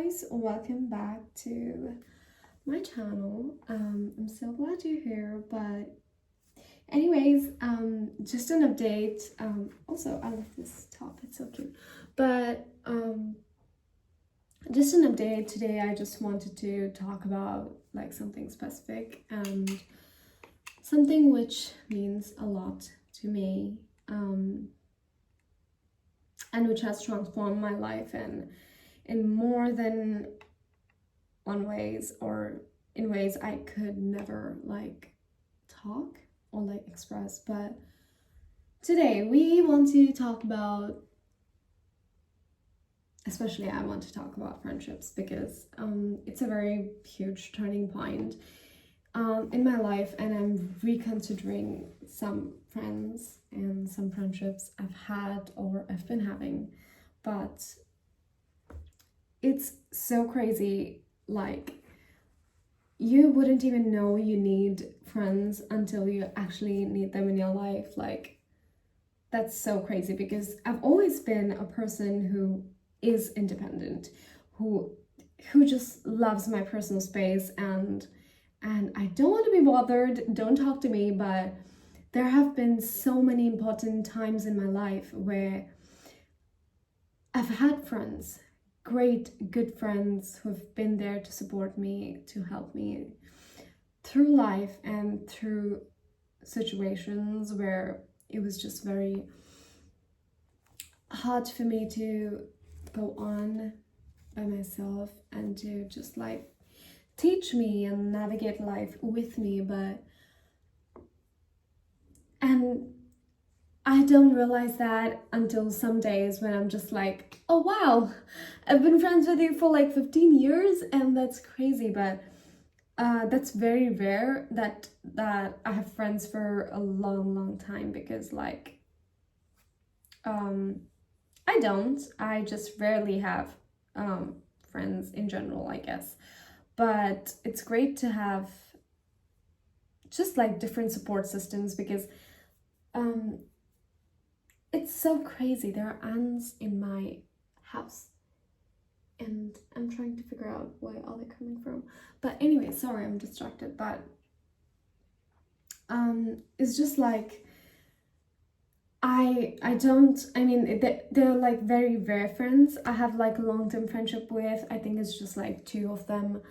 guys, welcome back to my channel. I'm so glad you're here, but anyways, just an update. Also I love this top, it's so cute. But just an update today. I just wanted to talk about like something specific and something which means a lot to me, and which has transformed my life in more than one ways, or in ways I could never like talk or like express. But today we want to talk about, especially I want to talk about friendships, because it's a very huge turning point in my life, and I'm reconsidering some friends and some friendships I've had or I've been having. But it's so crazy, like you wouldn't even know you need friends until you actually need them in your life. Like that's so crazy, because I've always been a person who is independent, who just loves my personal space, and I don't want to be bothered, don't talk to me. But there have been so many important times in my life where I've had friends, great, good friends who've been there to support me, to help me through life and through situations where it was just very hard for me to go on by myself and to just like teach me and navigate life with me. And I don't realize that until some days when I'm just like, oh wow, I've been friends with you for like 15 years, and that's crazy. But that's very rare that I have friends for a long time, because like I just rarely have friends in general, I guess. But it's great to have just like different support systems, because it's so crazy. There are ants in my house and I'm trying to figure out where are they coming from. But anyway, sorry, I'm distracted. But it's just like I mean, they're like very rare friends I have like a long-term friendship with. I think it's just like two of them.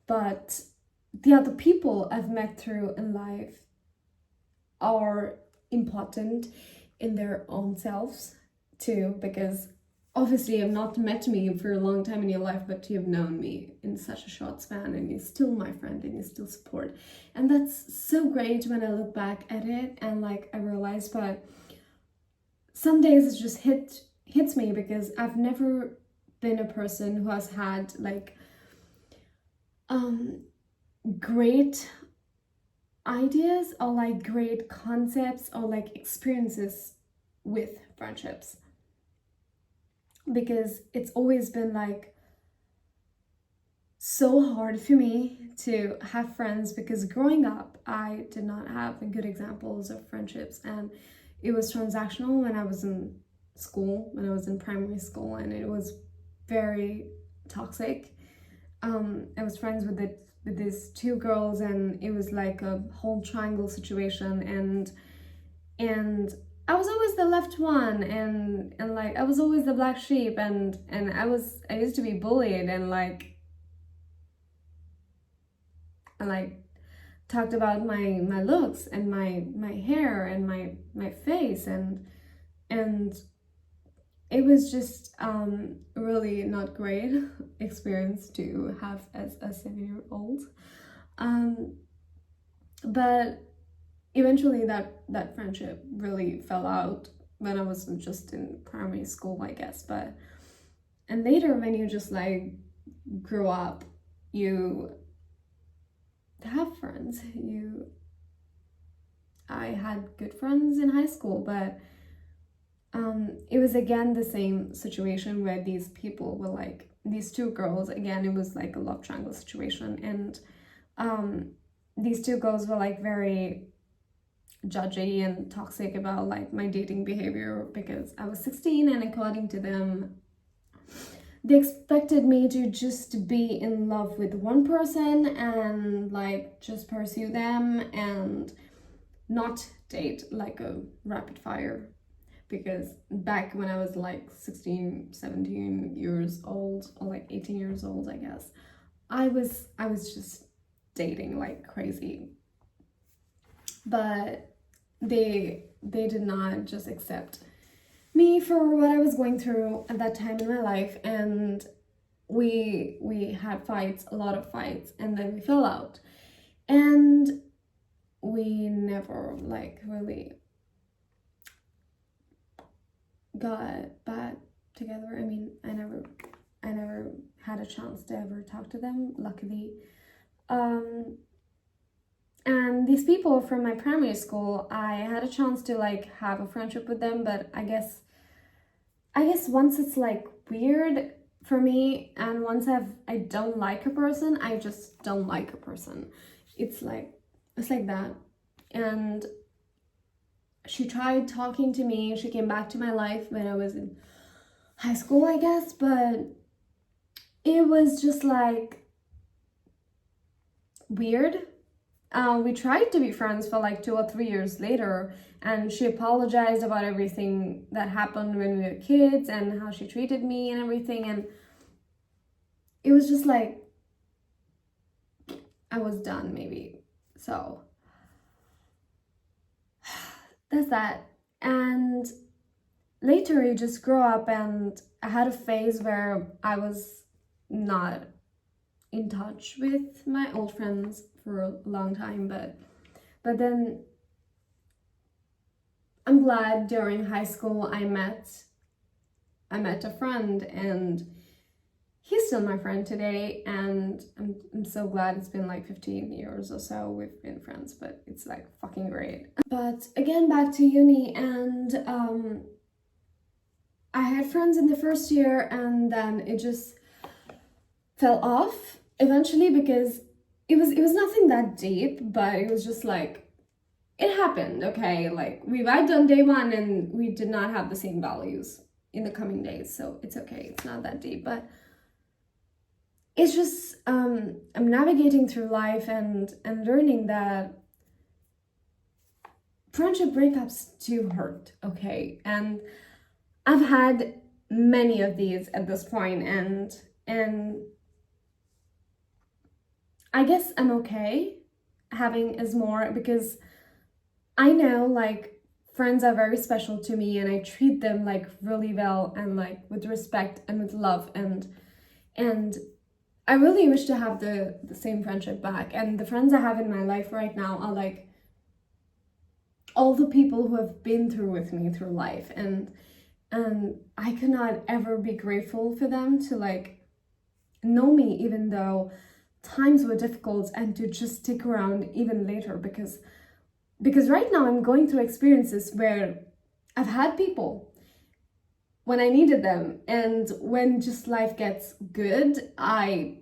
But the other people I've met through in life are important in their own selves too, because obviously I've not met me for a long time in your life, but you've known me in such a short span, and you're still my friend and you still support. And that's so great when I look back at it, and like I realize. But some days it just hits me, because I've never been a person who has had like great ideas or like great concepts or like experiences with friendships, because it's always been like so hard for me to have friends, because growing up I did not have good examples of friendships, and it was transactional when I was in school, when I was in primary school, and it was very toxic. I was friends with these two girls, and it was like a whole triangle situation, and I was always the left one, and like I was always the black sheep, and I used to be bullied, and like talked about my looks and my hair and my face, and it was just really not great experience to have as a 7-year-old. But eventually that friendship really fell out when I was just in primary school, I guess. But and later, when you just like grow up, you have friends. I had good friends in high school, but it was again the same situation where these people were like, these two girls, again, it was like a love triangle situation, and these two girls were like very judgy and toxic about like my dating behavior, because I was 16, and according to them they expected me to just be in love with one person and like just pursue them and not date like a rapid fire. Because back when I was like 16, 17 years old, or like 18 years old, I guess, I was just dating like crazy. But they did not just accept me for what I was going through at that time in my life, and we had fights, a lot of fights, and then we fell out, and we never like really got back together. I mean, I never had a chance to ever talk to them, luckily. And these people from my primary school, I had a chance to like have a friendship with them, but I guess once it's like weird for me, and once I don't like a person, I just don't like a person. It's like that. And she tried talking to me. She came back to my life when I was in high school, I guess, but it was just like weird. We tried to be friends for like 2 or 3 years later, and she apologized about everything that happened when we were kids and how she treated me and everything, and it was just like I was done, maybe. So that's that. And later you just grow up, and I had a phase where I was not in touch with my old friends for a long time, but then I'm glad during high school I met a friend, and he's still my friend today, and I'm so glad. It's been like 15 years or so we've been friends, but it's like fucking great. But again, back to uni, and I had friends in the first year, and then it just fell off eventually, because it was nothing that deep, but it was just like, it happened, okay? Like, we vibed on day one, and we did not have the same values in the coming days, so it's okay, it's not that deep. But it's just, I'm navigating through life and learning that friendship breakups do hurt, okay? And I've had many of these at this point, and I guess I'm okay having as more, because I know like friends are very special to me, and I treat them like really well, and like with respect and with love, and I really wish to have the same friendship back. And the friends I have in my life right now are like all the people who have been through with me through life, and I cannot ever be grateful for them to like know me even though times were difficult, and to just stick around even later, because right now I'm going through experiences where I've had people when I needed them, and when just life gets good, I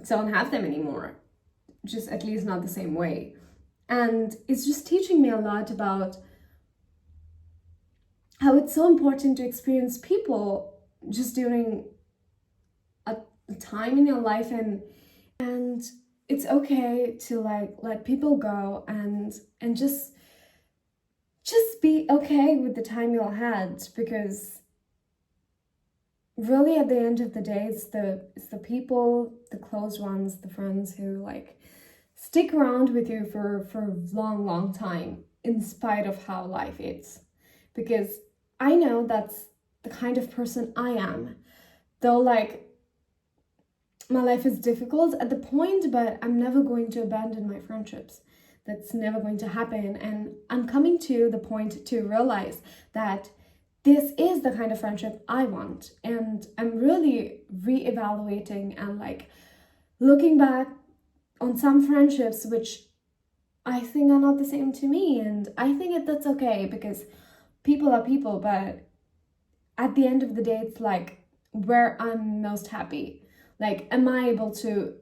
don't have them anymore, just at least not the same way. And it's just teaching me a lot about how it's so important to experience people just during a time in your life, and it's okay to like let people go, and just be okay with the time you all had, because really at the end of the day, it's the people, the close ones, the friends who like stick around with you for a long time, in spite of how life is. Because I know that's the kind of person I am, though like my life is difficult at the point, but I'm never going to abandon my friendships. That's never going to happen. And I'm coming to the point to realize that this is the kind of friendship I want. And I'm really re-evaluating and like looking back on some friendships which I think are not the same to me. And I think that's okay, because people are people, but at the end of the day, it's like where I'm most happy. Like, am I able to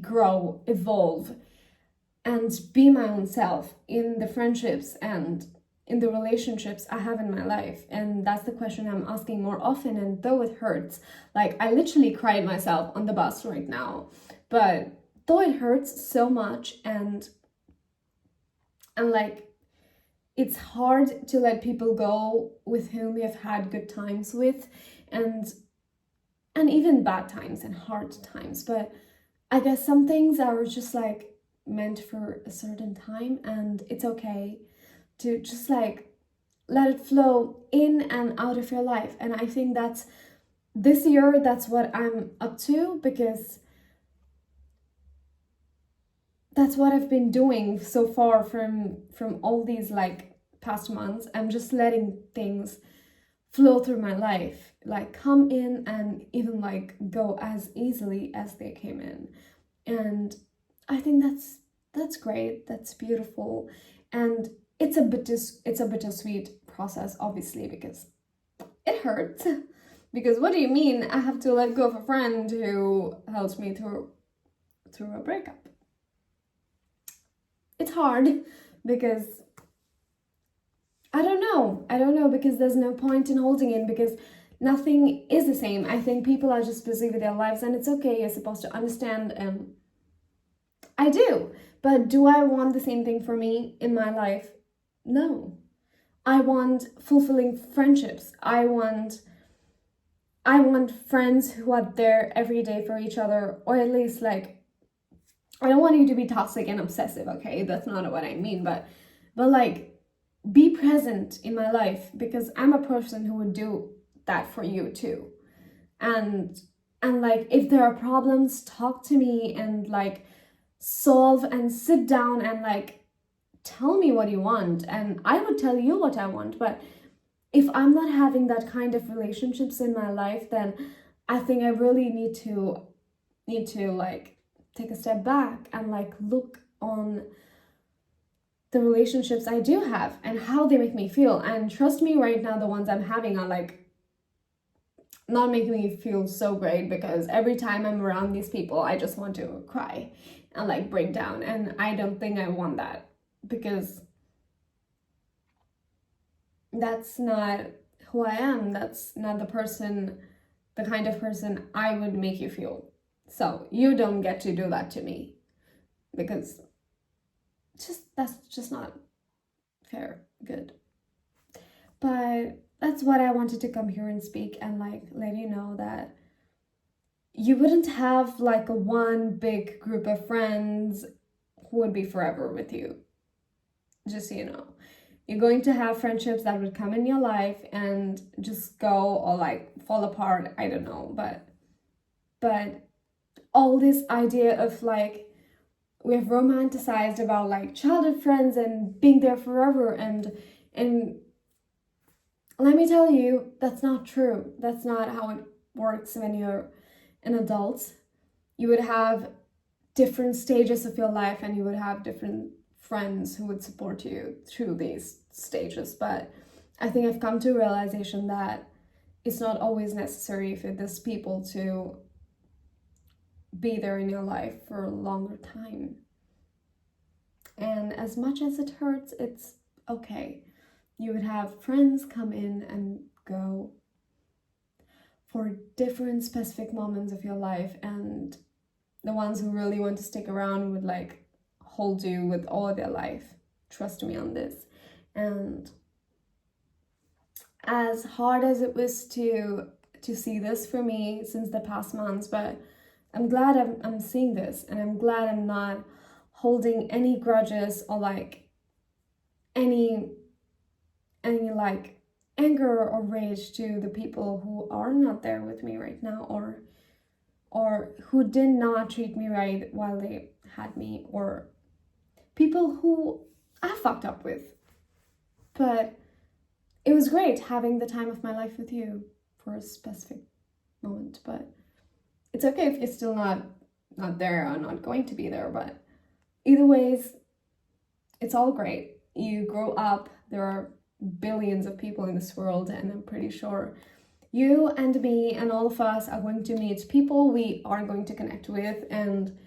grow, evolve, and be my own self in the friendships and in the relationships I have in my life? And that's the question I'm asking more often. And though it hurts, like I literally cried myself on the bus right now, but though it hurts so much, and like it's hard to let people go with whom you've had good times with, and even bad times and hard times. But I guess some things are just like meant for a certain time, and it's okay to just like let it flow in and out of your life. And I think that's this year, that's what I'm up to, because that's what I've been doing so far from all these like past months. I'm just letting things flow through my life, like come in and even like go as easily as they came in. And I think that's great, that's beautiful. And it's a bittersweet process, obviously, because it hurts. Because what do you mean I have to let go of a friend who helped me through a breakup? It's hard because I don't know, because there's no point in holding in, because nothing is the same. I think people are just busy with their lives, and it's okay. You're supposed to understand. I do, but do I want the same thing for me in my life? No. I want fulfilling friendships. I want friends who are there every day for each other, or at least like, I don't want you to be toxic and obsessive, okay? That's not what I mean, but like, be present in my life, because I'm a person who would do that for you too. And like, if there are problems, talk to me and like solve, and sit down and like tell me what you want, and I would tell you what I want. But if I'm not having that kind of relationships in my life, then I think I really need to like take a step back and like look on the relationships I do have and how they make me feel. And trust me, right now the ones I'm having are like not making me feel so great, because every time I'm around these people I just want to cry and like break down, and I don't think I want that, because that's not who I am. That's not the kind of person I would make you feel. So you don't get to do that to me, because that's just not fair. Good. But that's what I wanted to come here and speak and like let you know that you wouldn't have like a one big group of friends who would be forever with you. Just so you know. You're going to have friendships that would come in your life and just go, or like fall apart, I don't know, but all this idea of like, we have romanticized about like childhood friends and being there forever, and let me tell you, that's not true. That's not how it works when you're an adult. You would have different stages of your life, and you would have different friends who would support you through these stages. But I think I've come to a realization that it's not always necessary for these people to be there in your life for a longer time. And as much as it hurts, it's okay. You would have friends come in and go for different specific moments of your life, and the ones who really want to stick around would like hold you with all of their life. Trust me on this. And as hard as it was to see this for me since the past months, but I'm glad I'm seeing this, and I'm glad I'm not holding any grudges or like any like anger or rage to the people who are not there with me right now, or who did not treat me right while they had me, or people who I fucked up with. But it was great having the time of my life with you for a specific moment. But it's okay if you're still not there or not going to be there. But either ways, it's all great. You grow up. There are billions of people in this world, and I'm pretty sure you and me and all of us are going to meet people we are going to connect with, and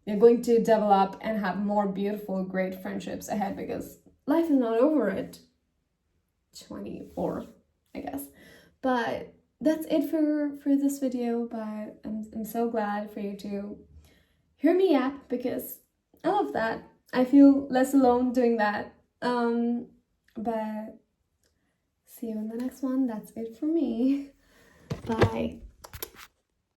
we're going to develop and have more beautiful, great friendships ahead, because life is not over it. 24, I guess. But that's it for this video, but I'm so glad for you to hear me yap, because I love that. I feel less alone doing that. But see you in the next one. That's it for me. Bye.